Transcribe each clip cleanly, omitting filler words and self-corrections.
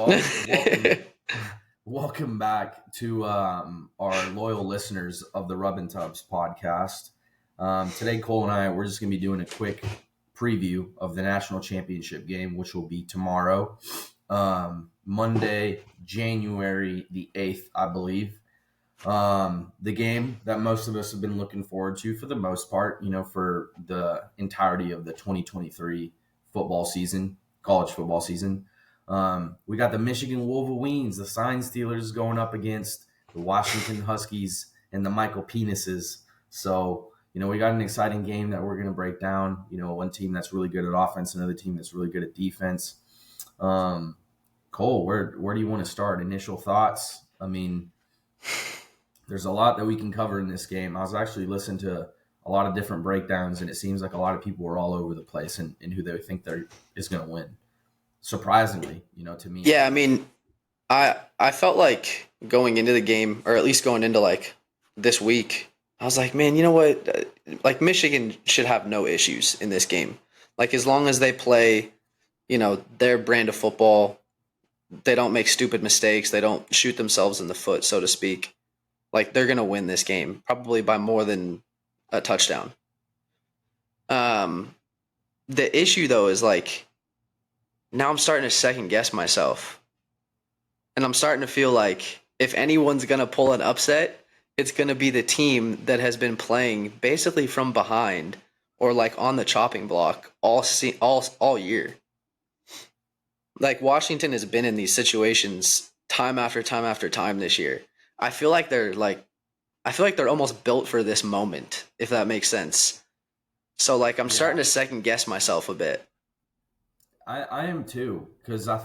Well, welcome back to our loyal listeners of the Rub and Tubs podcast. Today, Cole and I, we're just going to be doing a quick preview of the national championship game, which will be tomorrow, Monday, January the 8th, I believe. The game that most of us have been looking forward to for the most part, for the entirety of the 2023 football season, college football season. We got the Michigan Wolverines, the Sign Steelers going up against the Washington Huskies and the Michael Penises. So, we got an exciting game that we're going to break down. One team that's really good at offense, another team that's really good at defense. Cole, where do you want to start? Initial thoughts? I mean, there's a lot that we can cover in this game. I was actually listening to a lot of different breakdowns, and it seems like a lot of people were all over the place in who they think is going to win. Surprisingly, to me. Yeah, I mean, I felt like going into the game, or at least going into like this week, I was like, man, you know what? Like Michigan should have no issues in this game. Like as long as they play, their brand of football, they don't make stupid mistakes, they don't shoot themselves in the foot, so to speak. Like they're gonna win this game, probably by more than a touchdown. The issue though is like now I'm starting to second guess myself. And I'm starting to feel like if anyone's going to pull an upset, it's going to be the team that has been playing basically from behind or like on the chopping block all year. Like Washington has been in these situations time after time after time this year. I feel like they're almost built for this moment, if that makes sense. So like I'm starting to second guess myself a bit. I am too, because I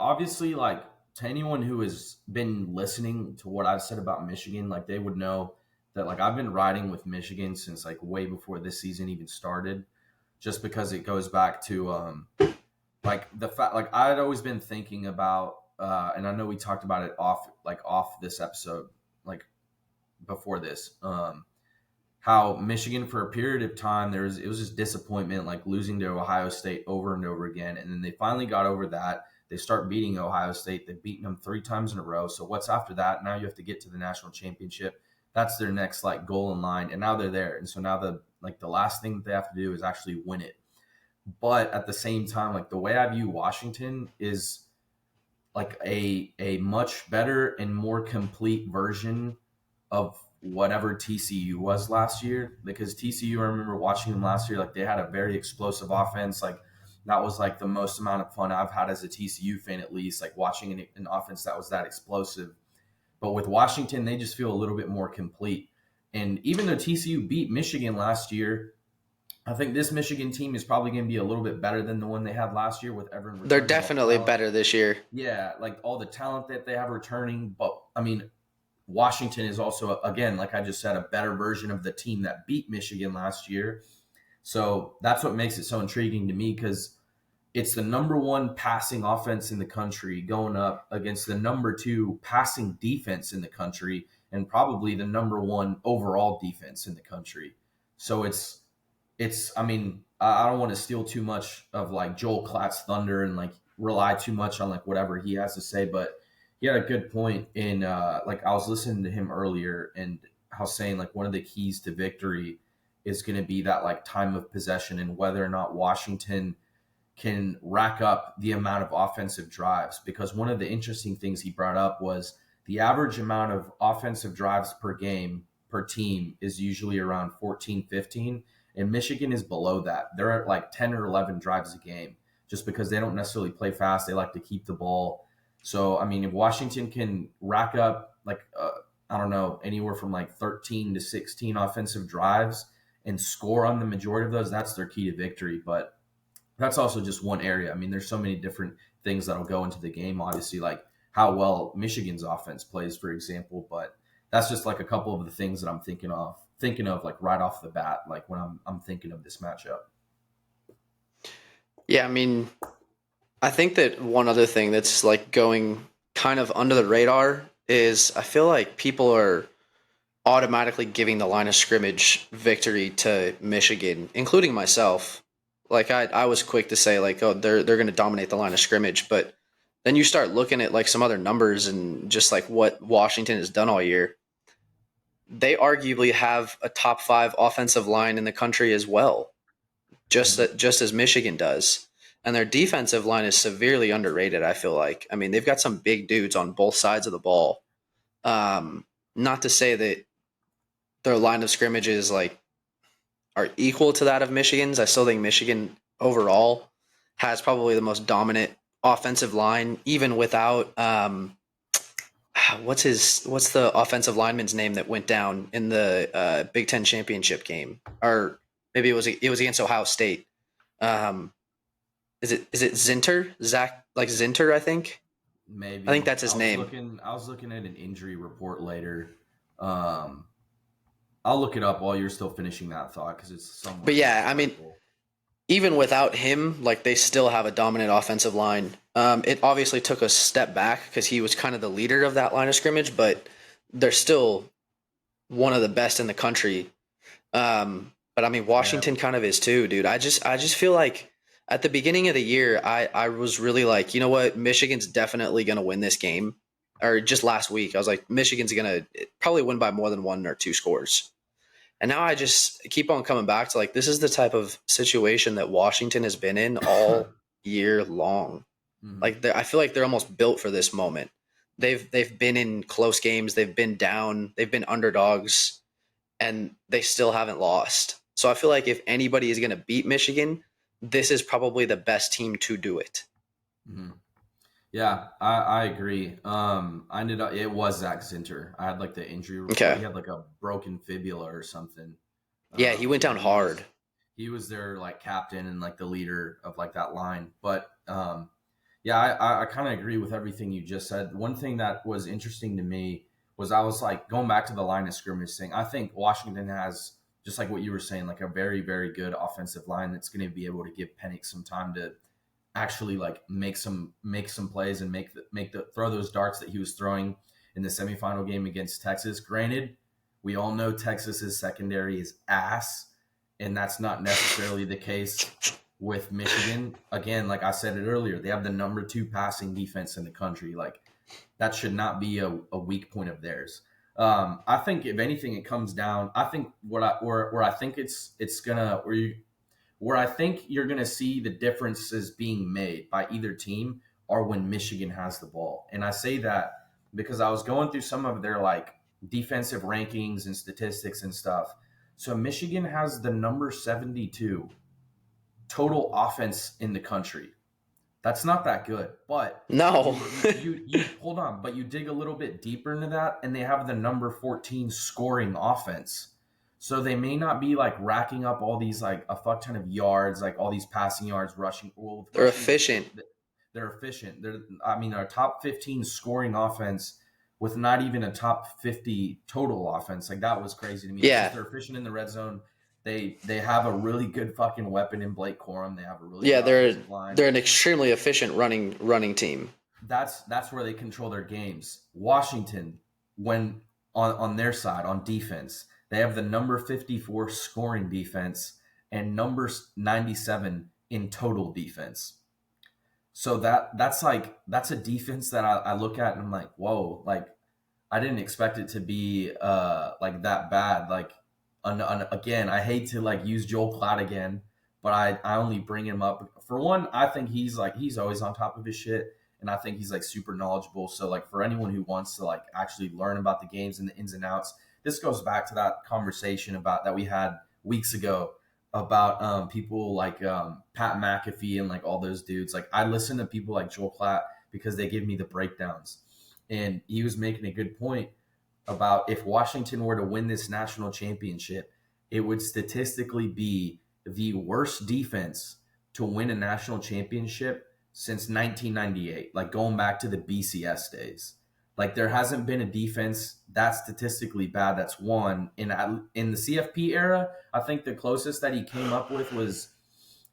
obviously, like, to anyone who has been listening to what I've said about Michigan, like, they would know that, like, I've been riding with Michigan since, like, way before this season even started, just because it goes back to, like, the fact, like, I'd always been thinking about, and I know we talked about it off this episode, like, before this, how Michigan for a period of time, it was just disappointment, like losing to Ohio State over and over again. And then they finally got over that. They start beating Ohio State. They've beaten them 3 times in a row. So what's after that? Now you have to get to the national championship. That's their next like goal in line. And now they're there. And so now the last thing that they have to do is actually win it. But at the same time, like the way I view Washington is like a much better and more complete version of whatever TCU was last year, because TCU, I remember watching them last year, like they had a very explosive offense. Like that was like the most amount of fun I've had as a TCU fan, at least, like watching an offense that was that explosive. But with Washington, they just feel a little bit more complete. And even though TCU beat Michigan last year, I think this Michigan team is probably going to be a little bit better than the one they had last year with everyone. They're definitely better this year. Yeah, like all the talent that they have returning. But I mean, Washington is also, again, like I just said, a better version of the team that beat Michigan last year. So that's what makes it so intriguing to me, because it's the number 1 passing offense in the country going up against the number 2 passing defense in the country and probably the number 1 overall defense in the country. So I mean, I don't want to steal too much of like Joel Klatt's thunder and like rely too much on like whatever he has to say, but he had a good point in like I was listening to him earlier, and how saying like one of the keys to victory is going to be that like time of possession and whether or not Washington can rack up the amount of offensive drives. Because one of the interesting things he brought up was the average amount of offensive drives per game per team is usually around 14, 15, and Michigan is below that. They're at like 10 or 11 drives a game, just because they don't necessarily play fast. They like to keep the ball. So, I mean, if Washington can rack up like, I don't know, anywhere from like 13 to 16 offensive drives and score on the majority of those, that's their key to victory. But that's also just one area. I mean, there's so many different things that'll go into the game, obviously, like how well Michigan's offense plays, for example. But that's just like a couple of the things that I'm thinking of like right off the bat, like when I'm thinking of this matchup. Yeah, I mean, I think that one other thing that's like going kind of under the radar is I feel like people are automatically giving the line of scrimmage victory to Michigan, including myself. Like I was quick to say like, oh, they're going to dominate the line of scrimmage, but then you start looking at like some other numbers and just like what Washington has done all year. They arguably have a top 5 offensive line in the country as well, Mhm. just as Michigan does. And their defensive line is severely underrated, I feel like. I mean, they've got some big dudes on both sides of the ball. Not to say that their line of scrimmages like are equal to that of Michigan's. I still think Michigan overall has probably the most dominant offensive line, even without what's the offensive lineman's name that went down in the Big Ten championship game, or maybe it was against Ohio State. Um, is it Zinter? Zach like Zinter? I think Maybe that's his name. I was looking at an injury report later. Um, I'll look it up while you're still finishing that thought because it's But somewhat yeah, I mean, insightful. even without him, like they still have a dominant offensive line. It obviously took a step back because he was kind of the leader of that line of scrimmage, but they're still one of the best in the country. But I mean, Yeah. Washington kind of is too, dude. I just feel like at the beginning of the year, I was really like, you know what, Michigan's definitely gonna win this game. Or just last week, I was like, Michigan's gonna probably win by more than 1 or 2 scores. And now I just keep on coming back to like this is the type of situation that Washington has been in all year long. Mhm. Like I feel like they're almost built for this moment. They've been in close games, they've been down, they've been underdogs, and they still haven't lost. So I feel like if anybody is going to beat Michigan, this is probably the best team to do it. Mhm. Yeah, I agree. I ended up it was Zach Zinter. I had like the injury report. Okay. He had like a broken fibula or something. Yeah, he went Yeah, down hard. he was their like captain and like the leader of like that line. But yeah, I kind of agree with everything you just said. One thing that was interesting to me was I was like going back to the line of scrimmage thing. I think Washington has just like what you were saying, like a very very good offensive line that's going to be able to give Penix some time to actually like make some plays and make the throw those darts that he was throwing in the semifinal game against Texas. Granted, we all know Texas's secondary is ass, and that's not necessarily the case with Michigan. Again, like I said it earlier, they have the number 2 passing defense in the country. Like that should not be a weak point of theirs. I think if anything, it comes down. I think where I think it's gonna where I think you're going to see the differences being made by either team are when Michigan has the ball. And I say that because I was going through some of their like defensive rankings and statistics and stuff. So Michigan has the number 72 total offense in the country. That's not that good, but No. you hold on, but you dig a little bit deeper into that, and they have the number 14 scoring offense. So they may not be like racking up all these like a fuck ton of yards, like all these passing yards, rushing. Well, with They're rushing, efficient. they're efficient. Our top 15 scoring offense with not even a top 50 total offense. Like that was crazy to me. It's just Yeah. they're efficient in the red zone. They have a really good fucking weapon in Blake Corum. They have a really good Yeah, they're offensive line. they're an extremely efficient running team. That's where they control their games. Washington, when on their side on defense, they have the number 54 scoring defense and number 97 in total defense. So that's a defense that I look at and I'm like, whoa, like I didn't expect it to be like that bad. Like again, I hate to like use Joel Klatt again, but I only bring him up for one. I think he's always on top of his shit, and I think he's like super knowledgeable. So like for anyone who wants to like actually learn about the games and the ins and outs, this goes back to that conversation about that we had weeks ago about people like Pat McAfee and like all those dudes. Like I listen to people like Joel Klatt because they give me the breakdowns, and he was making a good point about if Washington were to win this national championship, it would statistically be the worst defense to win a national championship since 1998, like going back to the BCS days. Like there hasn't been a defense that's statistically bad that's won in the CFP era. I think the closest that he came up with was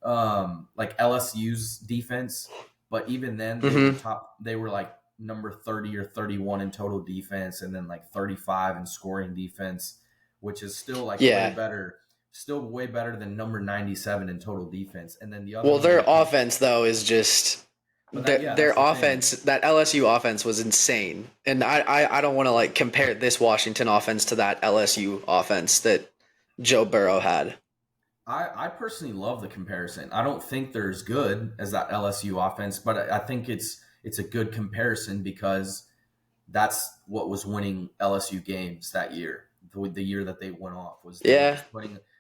like LSU's defense, but even then Mm-hmm. they were like number 30 or 31 in total defense and then like 35 in scoring defense, which is Yeah. still way better than number 97 in total defense. And then the other Well, one their you can offense though is just But that, yeah, Their that's the thing. offense, that LSU offense was insane. And I don't want to like compare this Washington offense to that LSU offense that Joe Burrow had. I personally love the comparison. I don't think they're as good as that LSU offense, but I think it's a good comparison because that's what was winning LSU games that year. The year that they went off was Yeah.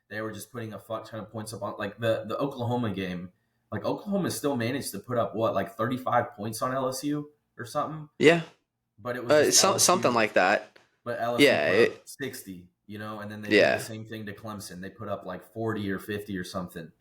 they were just putting a fuck ton of points up on like the Oklahoma game. Like Oklahoma still managed to put up what like 35 points on LSU or something, Yeah. but it was just Something LSU. like that. But LSU Yeah. put up 60, and then they did the Yeah. same thing to Clemson. They put up like 40 or 50 or something.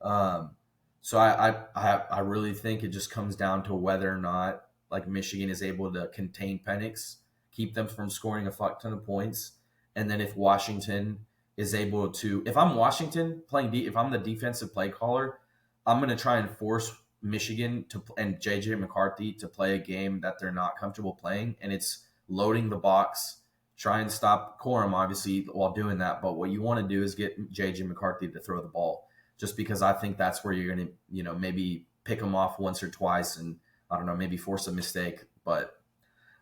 Um, so I really think it just comes down to whether or not like Michigan is able to contain Penix, keep them from scoring a fuck ton of points, and then if Washington is able to, if I'm Washington if I'm the defensive play caller, I'm gonna try and force Michigan to and JJ McCarthy to play a game that they're not comfortable playing, and it's loading the box, try and stop Corum, obviously, while doing that. But what you want to do is get JJ McCarthy to throw the ball, just because I think that's where you're going to, maybe pick them off once or twice and, I don't know, maybe force a mistake. But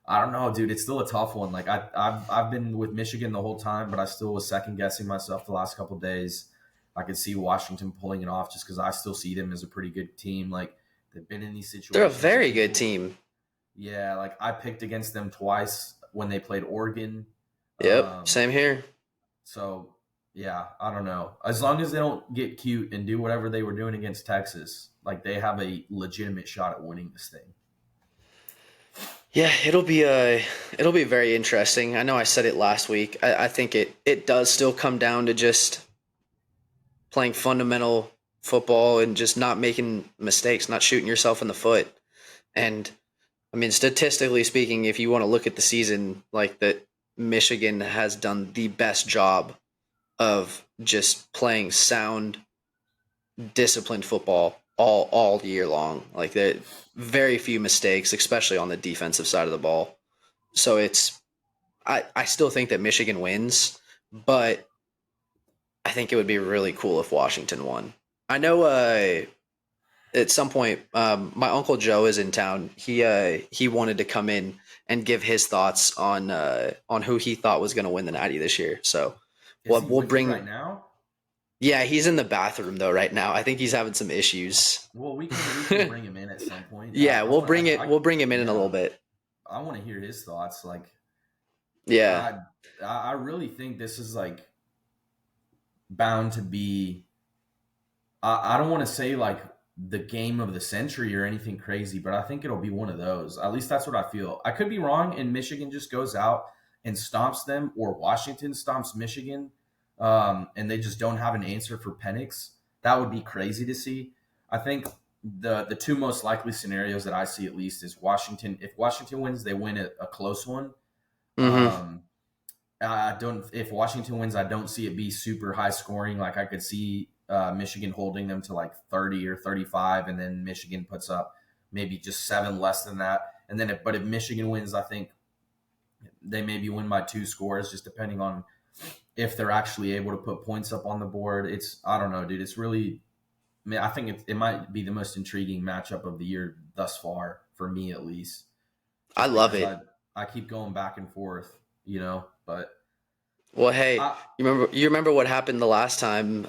I don't know, dude. It's still a tough one. Like, I've been with Michigan the whole time, but I still was second guessing myself the last couple of days. I could see Washington pulling it off just because I still see them as a pretty good team. Like, they've been in these They're a situations. very good team. Yeah, like I picked against them twice when they played Oregon. Yep. Um, Same here. so yeah, I don't know. As long as they don't get cute and do whatever they were doing against Texas, like they have a legitimate shot at winning this thing. Yeah, it'll be very interesting. I know I said it last week. I think it does still come down to just playing fundamental football and just not making mistakes, not shooting yourself in the foot. And I mean, statistically speaking, if you want to look at the season, like that, Michigan has done the best job of just playing sound, disciplined football all year long. Like there, very few mistakes, especially on the defensive side of the ball. So I still think that Michigan wins, but I think it would be really cool if Washington won. I know at some point, my uncle Joe is in town. He wanted to come in and give his thoughts on who he thought was going to win the Natty this year. So Is he we'll with you bring. right now? Yeah, he's in the bathroom though right now. I think he's having some issues. Well, we can bring him in at some point. Yeah, I want We'll bring him in a little yeah, bit. I want to hear his thoughts. Like Yeah, I I really think this is like bound to be. I don't want to say like the game of the century or anything crazy, but I think it'll be one of those. At least that's what I feel. I could be wrong, and Michigan just goes out and stomps them, or Washington stomps Michigan, and they just don't have an answer for Penix. That would be crazy to see. I think the two most likely scenarios that I see at least is Washington. If Washington wins, they win a close one. mm-hmm. Um, I don't. If Washington wins, I don't see it be super high scoring. Like I could see Michigan holding them to like 30 or 35, and then Michigan puts up maybe just seven less than that. And then, but if Michigan wins, I think they maybe win by two scores, just depending on if they're actually able to put points up on the board. It's I don't know, dude. It's really. I mean, I think it might be the most intriguing matchup of the year thus far for me, at least. I Just love because it. I keep going back and forth, but. Well, hey, I, you remember what happened the last time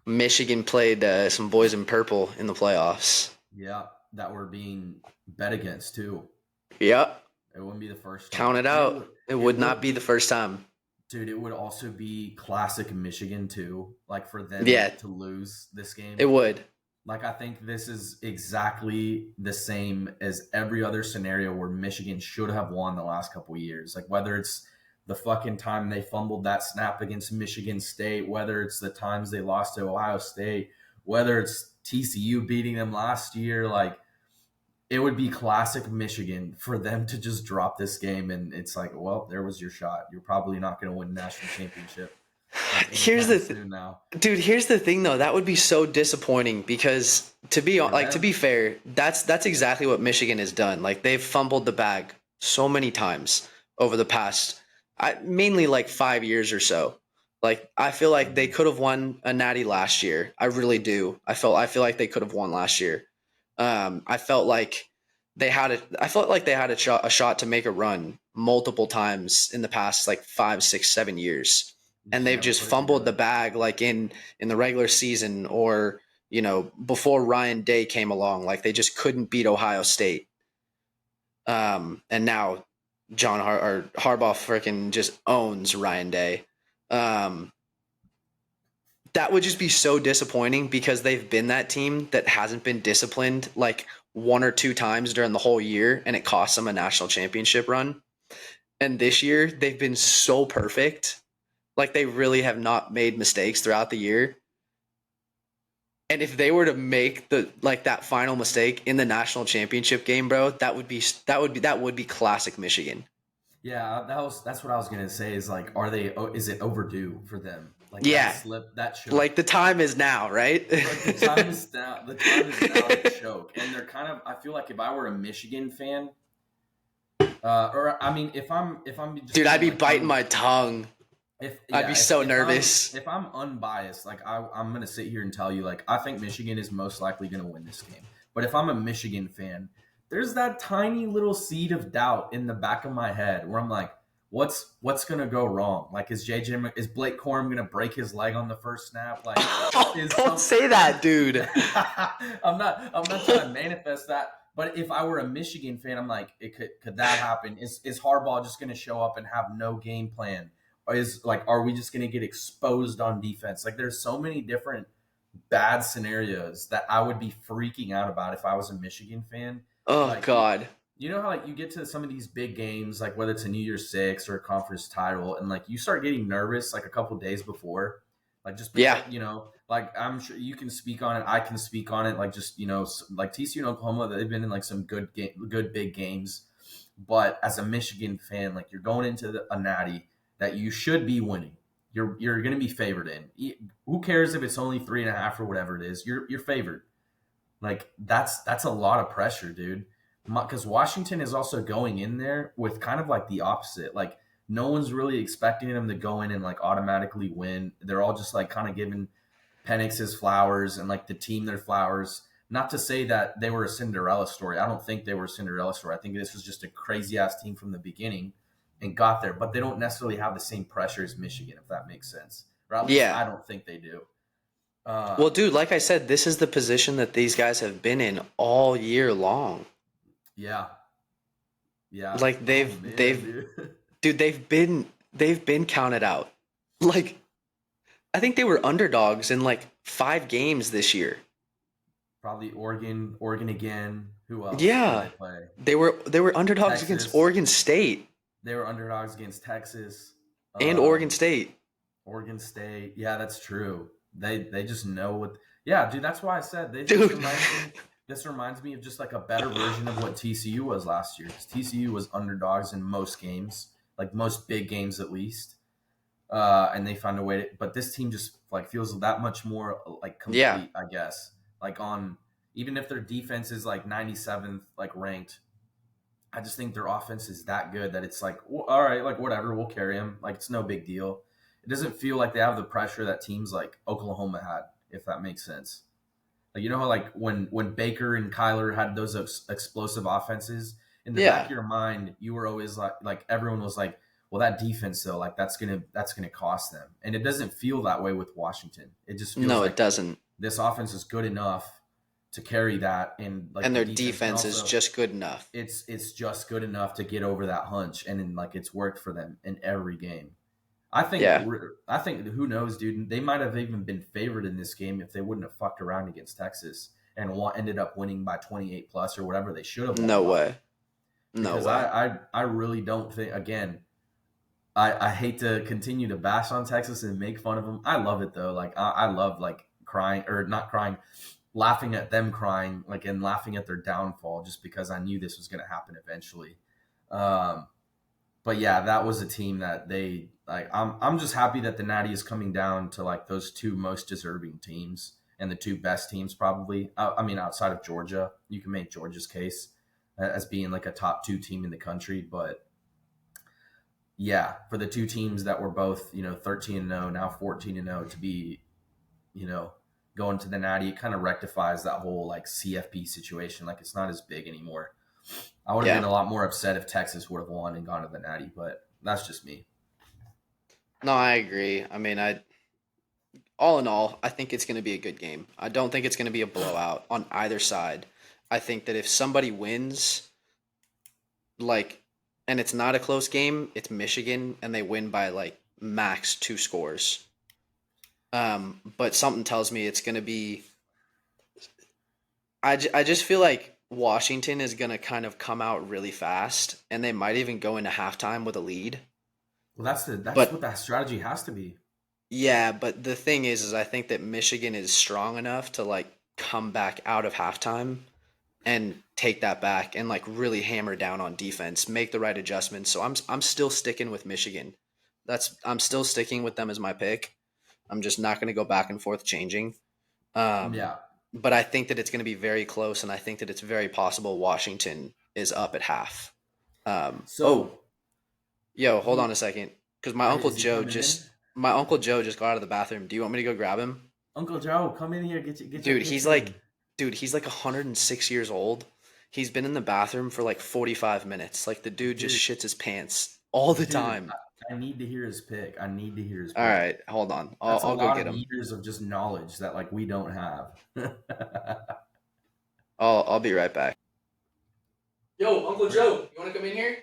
Michigan played some boys in purple in the playoffs? Yeah, that we're being bet against too. Yep. It wouldn't be the first Count time, it and it out. would It it would not would be the be, first time. dude. It would also be classic Michigan too. Like for them Yeah, to lose this game. it would. Like I think this is exactly the same as every other scenario where Michigan should have won the last couple of years. Like whether it's the fucking time they fumbled that snap against Michigan State, whether it's the times they lost to Ohio State, whether it's TCU beating them last year, like it would be classic Michigan for them to just drop this game, and it's like, well, there was your shot. You're probably not going to win a national championship like Here's anytime the th- soon now. Dude, here's the thing though. That would be so disappointing because For to be them, fair, that's exactly what Michigan has done. Like they've fumbled the bag so many times over the past mainly like 5 years or so. Like I feel like they mhm. could have won a natty last year. I really do. I feel like they could have won last year. I felt like I felt like they had a shot to make a run multiple times in the past like 5, 6, 7 years, and they've Yeah, just put it fumbled the together. bag like in the regular season or before Ryan Day came along. Like they just couldn't beat Ohio State. And now or Harbaugh freaking just owns Ryan Day. Um, that would just be so disappointing because they've been that team that hasn't been disciplined like one or two times during the whole year, and it cost them a national championship run. And this year, they've been so perfect. Like they really have not made mistakes throughout the year. And if they were to make that final mistake in the national championship game, bro, that would be classic Michigan. Yeah, that's what I was gonna say. Is like, is it overdue for them? Like that Yeah, slip, that choke. like the time is now, right? Like the time is now. The time is now to choke, and they're kind of. I feel like if I were a Michigan fan, or I mean, if I'm just Dude, I'd being be like biting my tongue. if I'd be yeah, so if I'm nervous. if I'm unbiased, like I'm gonna sit here and tell you, like I think Michigan is most likely gonna win this game. But if I'm a Michigan fan, there's that tiny little seed of doubt in the back of my head where I'm like, what's gonna go wrong? Like is Blake Corum gonna break his leg on the first snap? Like is Don't some say that, dude. I'm not trying to manifest that. But if I were a Michigan fan, I'm like, could that happen? Is Harbaugh just gonna show up and have no game plan? Is like, are we just going to get exposed on defense? Like, there's so many different bad scenarios that I would be freaking out about if I was a Michigan fan. Oh Like, God. you know how like you get to some of these big games, like whether it's a New Year's Six or a conference title, and like you start getting nervous like a couple days before, like just because Yeah. like I'm sure you can speak on it, I can speak on it. Like just like TCU and Oklahoma, they've been in like some good big games, but as a Michigan fan, like you're going into a natty that you should be winning. You're going to be favored in. Who cares if it's only 3.5 or whatever it is? You're favored. Like that's a lot of pressure, dude. Because Washington is also going in there with kind of like the opposite. Like no one's really expecting them to go in and like automatically win. They're all just like kind of giving Penix his flowers and like the team their flowers. Not to say that they were a Cinderella story. I don't think they were a Cinderella story. I think this was just a crazy ass team from the beginning and got there. But they don't necessarily have the same pressure as Michigan, if that makes sense. Or at least Yeah. I don't think they do. Well, Um, dude, like I said, this is the position that these guys have been in all year long. yeah, yeah. Like Oh man, they've dude. dude, they've been counted out. Like I think they were underdogs in like 5 games this year. Probably Oregon again. Who else did Yeah. they play? They were underdogs against Texas. Oregon State They were underdogs against Texas. and Oregon Um, State. Oregon State. Yeah, that's true. They just know what. Yeah, dude. That's why I said this Dude. reminds me. This reminds me of just like a better version of what TCU was last year. Because TCU was underdogs in most games, like most big games at least, and they found a way to. But this team just like feels that much more like Yeah. complete. I guess like on even if their defense is like 97th like ranked, I just think their offense is that good that it's like, well, all right, like whatever, we'll carry them. Like it's no big deal. It doesn't feel like they have the pressure that teams like Oklahoma had, if that makes sense. Like you know how like when Baker and Kyler had those explosive offenses in the back of Yeah. your mind, you were always like everyone was like, well, that defense though, like that's gonna cost them, and it doesn't feel that way with Washington. It just feels No, it like doesn't. this offense is good enough to carry that, and like And the their defense can defense is also just good enough. it's just good enough to get over that hunch, and then like it's worked for them in every game. I think Yeah. I think who knows, dude? They might have even been favored in this game if they wouldn't have fucked around against Texas and ended up winning by 28 plus or whatever they should have won No by. way. No Because way. I really don't think again. I hate to continue to bash on Texas and make fun of them. I love it though. Like I love like crying or not crying, laughing at them crying, like and laughing at their downfall, just because I knew this was going to happen eventually. Um, but yeah, that was a team that they like. I'm just happy that the Natty is coming down to like those two most deserving teams and the two best teams probably. I mean, outside of Georgia, you can make Georgia's case as being like a top two team in the country, but yeah, for the two teams that were both 13-0 now 14-0 to be you know going to the Natty, it kind of rectifies that whole like CFP situation. Like it's not as big anymore. I would have been Yeah. a lot more upset if Texas would have won and gone to the Natty, but that's just me. No, I agree. I mean, all in all, I think it's going to be a good game. I don't think it's going to be a blowout on either side. I think that if somebody wins, like, and it's not a close game, it's Michigan, and they win by like max 2 scores. But something tells me it's going to be. I just feel like Washington is going to kind of come out really fast, and they might even go into halftime with a lead. Well, that's what But that strategy has to be. yeah, but the thing is I think that Michigan is strong enough to like come back out of halftime and take that back and like really hammer down on defense, make the right adjustments. So I'm still sticking with Michigan. I'm still sticking with them as my pick. I'm just not going to go back and forth changing. Um, Yeah. but I think that it's going to be very close, and I think that it's very possible Washington is up at half. Oh, So yo, hold on who a second, because is he coming in? My uncle Joe just got out of the bathroom. Do you want me to go grab him? Uncle Joe, come in here. Get your Dude, picks he's in, like, he's like 106 years old. He's been in the bathroom for like 45 minutes. Like the dude just dude. shits his pants all the Dude, time. I need to hear his pick. I need to hear his All pick. right, hold on. That's a I'll go lot get of him. years of just knowledge that like we don't have. I'll be right back. Yo, Uncle Joe, you want to come in here?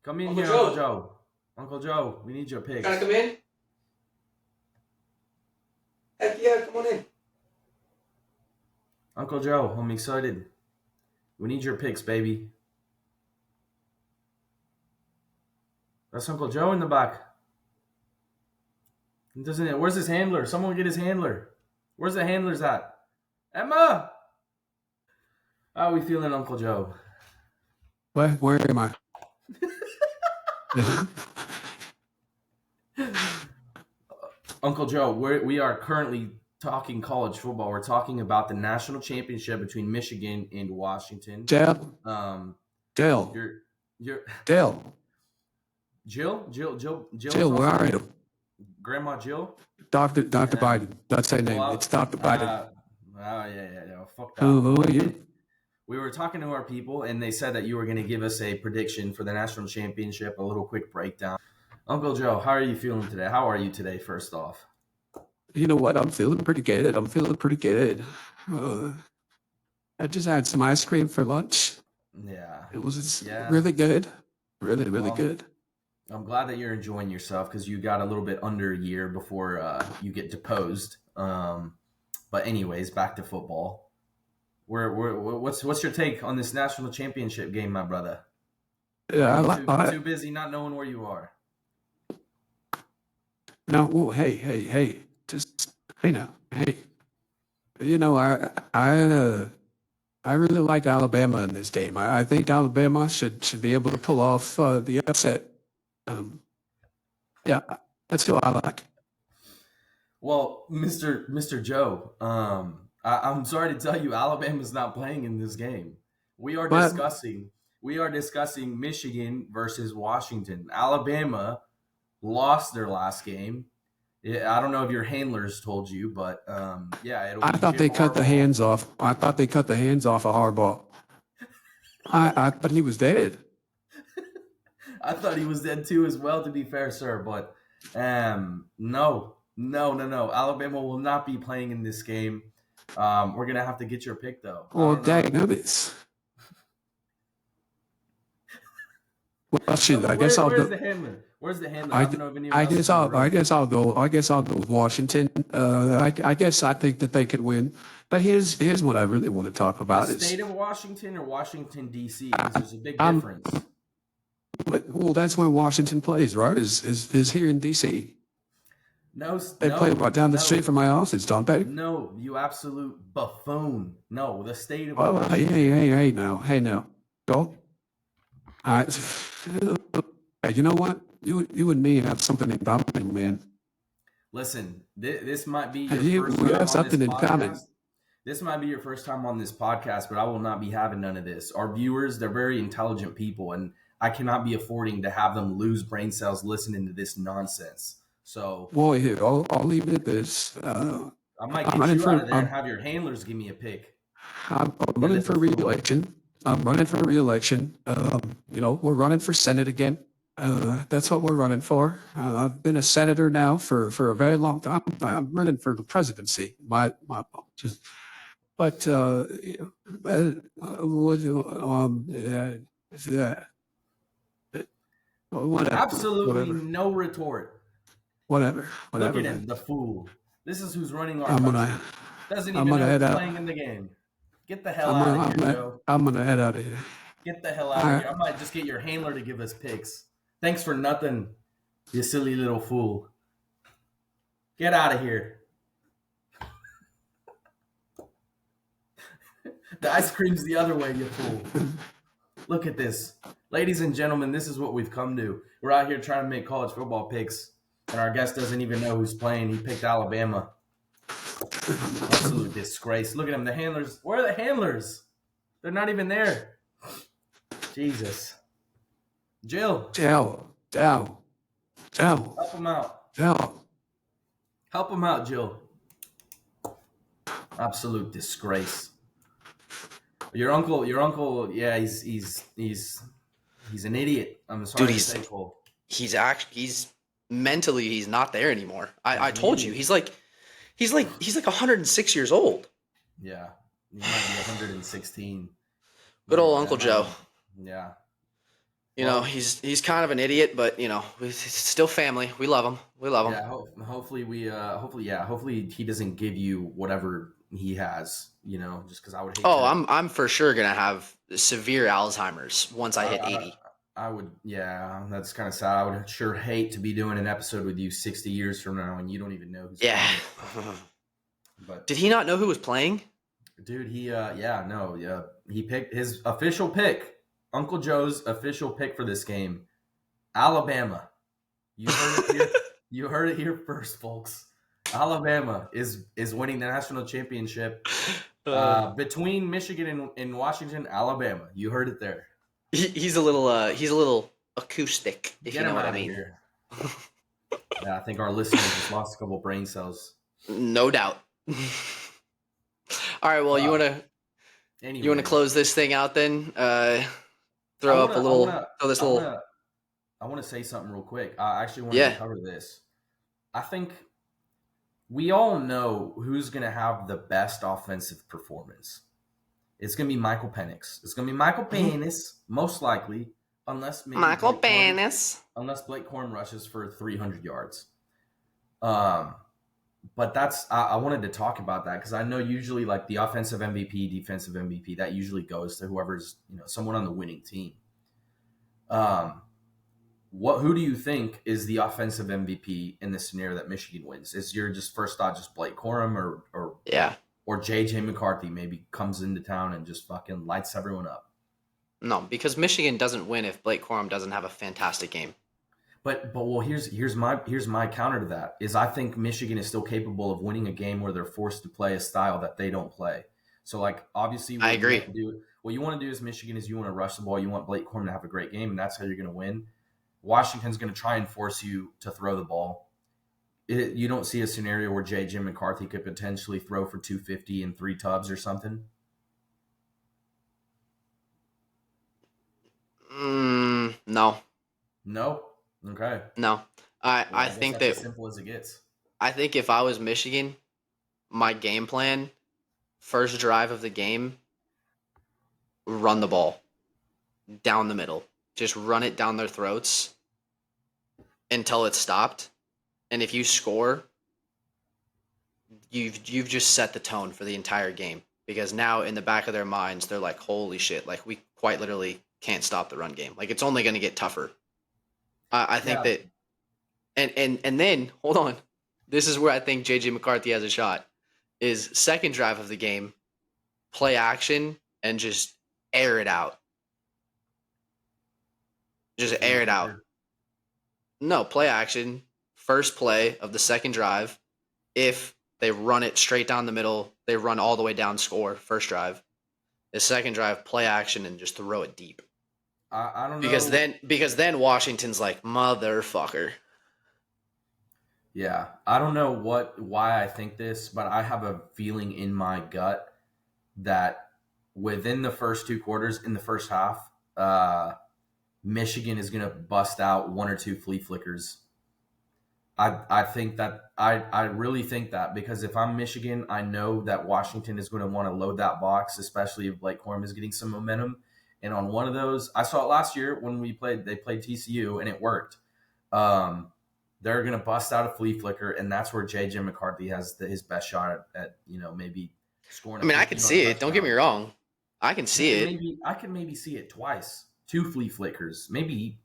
Come in Uncle here, Uncle Joe, Joe. Uncle Joe, we need your trying to picks. come in? Heck yeah, come on in. Uncle Joe, I'm excited. We need your picks, baby. That's Uncle Joe in the back. Doesn't it? Where's his handler? Someone get his handler. Where's the handlers at? Emma! How are we feeling, Uncle Joe? Where am I? Uncle Joe, we are currently talking college football. We're talking about the national championship between Michigan and Washington. Dale, Um, Dale, you're Dale, Jill is Jill, where also are here. you? Grandma Jill. Dr. Um, Biden. That's her name. It's well, Dr. Biden. yeah. Fuck that. Who are you? We were talking to our people, and they said that you were going to give us a prediction for the national championship. A little quick breakdown. Uncle Joe, how are you feeling today? How are you today? First off, You know what? I'm feeling pretty good. I'm feeling pretty good. Uh, I just had some ice cream for lunch. yeah, It was yeah. really good. Really, really Well, good. I'm glad that you're enjoying yourself because you got a little bit under a year before you get deposed. But anyways, back to football. What's your take on this national championship game, my brother? Are Yeah, you too busy not knowing where you are? no, oh, hey, just, hey now, hey. You know, I really like Alabama in this game. I think Alabama should be able to pull off the upset. Um, yeah, that's who I like. Well, Mister Joe, I'm sorry to tell you, Alabama's not playing in this game. We are But discussing we are discussing Michigan versus Washington. Alabama lost their last game. Yeah, I don't know if your handlers told you, but yeah, it'll I be thought Jim they cut the Harbaugh. hands off. I thought they cut the hands off of Harbaugh. I thought he was dead. I thought he was dead too, as well. To be fair, sir, but no. Alabama will not be playing in this game. We're gonna have to get your pick though. I Well, don't know. dang this. Well, shoot. I guess I'll Where's go. the handler? Where's the handler? I I, don't know if anyone else is in the I room. guess I'll go. I guess I'll go with Washington. I guess I think that they could win. But here's what I really want to talk The about is state of Washington or Washington D.C. Because there's a big I'm difference. well. That's where Washington plays, right? Is here in D.C. No, They play no, right down the street no, from my office, don't they? no. You absolute buffoon. No, the state of Oh, Washington. hey now, go. All right. Hey, you know what? You and me have something in common, man. Listen, this might be Hey, your first we time have on this something in podcast. common. This might be your first time on this podcast, but I will not be having none of this. Our viewers, they're very intelligent people, and I cannot be affording to have them lose brain cells listening to this nonsense. So, Boy, here, I'll leave it at this. I might I'm get running you out for of there and have your handlers give me a pick. I'm You running for little fool. reelection. I'm running for reelection. We're running for Senate again. That's what we're running for. I've been a senator now for a very long time. I'm running for the presidency. My just, but Absolutely whatever, no retort. Look at whatever. him, the fool. This is who's running our I'm country. gonna Doesn't I'm even gonna know head who's out. playing in the game. Get the hell out of here, Joe. I'm gonna head out of here. Get the hell out of I, here. I might just get your handler to give us picks. Thanks for nothing, you silly little fool. Get out of here. The ice cream's the other way, you fool. Look at this. Ladies and gentlemen, this is what we've come to. We're out here trying to make college football picks, and our guest doesn't even know who's playing. He picked Alabama. Absolute disgrace. Look at him. The handlers. Where are the handlers? They're not even there. Jesus. Jill, Dow, help him out. Dow. Help him out, Jill. Absolute disgrace. Your uncle, yeah, he's an idiot. I'm sorry Dude, to say, Cole. he's mentally he's not there anymore. I He's an told you idiot. he's like 106 years old. Yeah, he might be 116. Good old That Uncle might Joe. be- yeah. You Well, know, he's kind of an idiot, but you know, he's still family. We love him. We love him. yeah. Hopefully he doesn't give you whatever he has. Just because I would hate Oh, to. I'm for sure gonna have severe Alzheimer's once I hit I, 80. I would, yeah, that's kind of sad. I would sure hate to be doing an episode with you 60 years from now and you don't even know who's Yeah. playing. But Did he not know who was playing? dude, he picked his official pick, Uncle Joe's official pick for this game, Alabama. You heard it here. You heard it here first, folks. Alabama is winning the national championship between Michigan and Washington. Alabama, you heard it there. He's a little acoustic, if Get you know him what I out of mean. here. Yeah, I think our listeners just lost a couple brain cells. No doubt. All right, well, you wanna Anyway, close this thing out then? I Throw this little. want to say something real quick. I actually wanted Yeah. to cover this. I think we all know who's going to have the best offensive performance. It's going to be Michael Penix. It's going to be Michael Penix, most likely, unless maybe Michael Blake Corum- Penix. unless Blake Corum rushes for 300 yards. But I wanted to talk about that because I know usually like the offensive MVP, defensive MVP, that usually goes to whoever's someone on the winning team. Who do you think is the offensive MVP in this scenario that Michigan wins? Is your just first thought just Blake Corum or Yeah. or JJ McCarthy maybe comes into town and just fucking lights everyone up? No, because Michigan doesn't win if Blake Corum doesn't have a fantastic game. But well, here's my counter to that is I think Michigan is still capable of winning a game where they're forced to play a style that they don't play. So like obviously I agree. What you want to do as Michigan is you want to rush the ball, you want Blake Corum to have a great game, and that's how you're going to win. Washington's going to try and force you to throw the ball. You don't see a scenario where J.J. McCarthy could potentially throw for 250 and 3 tubs or something? No. No? Okay. No. Well, I guess think that's that as simple as it gets. I think if I was Michigan, my game plan, first drive of the game, run the ball down the middle. Just run it down their throats until it's stopped. And if you score, you've just set the tone for the entire game. Because now in the back of their minds, they're like, holy shit, like we quite literally can't stop the run game. Like it's only going to get tougher. I think Yeah. that and then hold on. This is where I think JJ McCarthy has a shot. Is second drive of the game, play action and just air it out. Just air it out. No, play action, first play of the second drive. If they run it straight down the middle, they run all the way down, score, first drive. The second drive, play action and just throw it deep. I don't know. Because then Washington's like, motherfucker. Yeah, I don't know why I think this, but I have a feeling in my gut that within the first two quarters in the first half, Michigan is going to bust out one or two flea flickers. I think that I really think that, because if I'm Michigan, I know that Washington is going to want to load that box, especially if Blake Corum is getting some momentum. And on one of those, I saw it last year when they played TCU and it worked. Um, they're going to bust out a flea flicker, and that's where JJ McCarthy has his best shot at maybe scoring I a mean, I can 50-yard see it. Don't get me touchdown. wrong. I can see it. I can maybe see it twice, two flea flickers, maybe.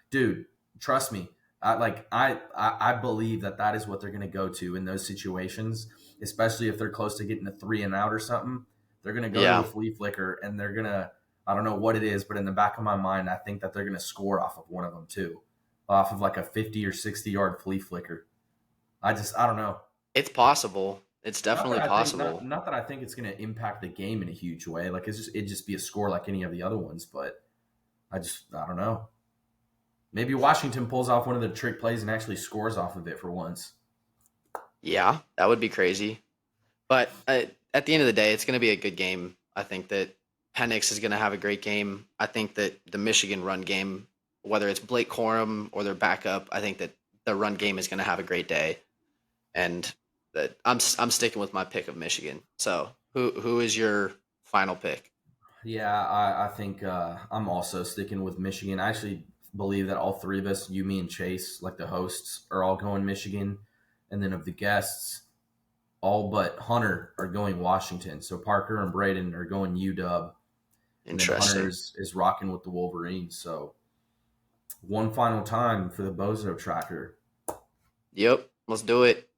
Dude, trust me. I believe that is what they're going to go to in those situations, especially if they're close to getting a 3 and out or something. They're going to go to a Yeah. flea flicker, and they're going to, I don't know what it is, but in the back of my mind, I think that they're going to score off of one of them too, off of like a 50 or 60-yard flea flicker. I don't know. It's possible. It's Not that definitely I think possible. not that I think it's going to impact the game in a huge way. Like it'd just be a score like any of the other ones, but I don't know. Maybe Washington pulls off one of the trick plays and actually scores off of it for once. Yeah, that would be crazy. But at the end of the day, it's going to be a good game. I think that Penix is going to have a great game. I think that the Michigan run game, whether it's Blake Corum or their backup, I think that the run game is going to have a great day. And that I'm sticking with my pick of Michigan. So who is your final pick? Yeah, I think I'm also sticking with Michigan. I actually believe that all three of us, you, me, and Chase, like the hosts, are all going Michigan. And then of the guests, all but Hunter are going Washington. So Parker and Braden are going UW. And then Hunter Interesting. is rocking with the Wolverines. So one final time for the Bozo tracker, Yep, let's do it.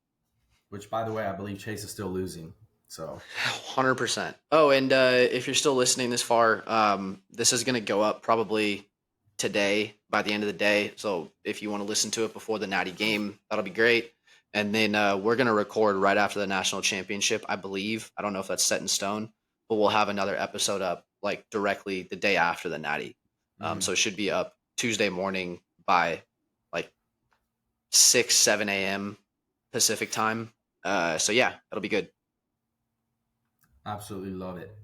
which, by the way, I believe Chase is still losing. So 100%. Oh, and if you're still listening this far, this is going to go up probably today by the end of the day. So if you want to listen to it before the Natty game, that'll be great. And then we're going to record right after the national championship, I believe. I don't know if that's set in stone, but we'll have another episode up like directly the day after the Natty. So it should be up Tuesday morning by like 6, 7 a.m. Pacific time. So yeah, that'll be good. absolutely love it.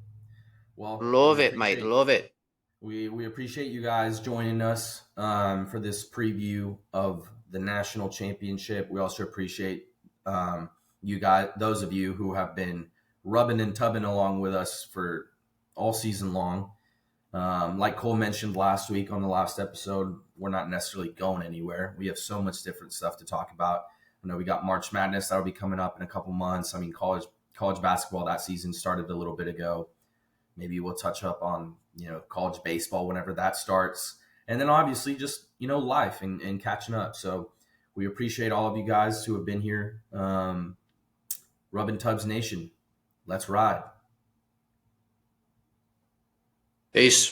Well, Love it, mate. Love it. we appreciate you guys joining us for this preview of the national championship. We also appreciate you guys, those of you who have been rubbing and tubbing along with us for all season long. Like Cole mentioned last week on the last episode, we're not necessarily going anywhere. We have so much different stuff to talk about. I know we got March Madness that'll be coming up in a couple months. I mean, college basketball, that season started a little bit ago. Maybe we'll touch up on college baseball whenever that starts, and then obviously just life and catching up. So we appreciate all of you guys who have been here. Rubbin' Tubbs Nation, let's ride. Peace.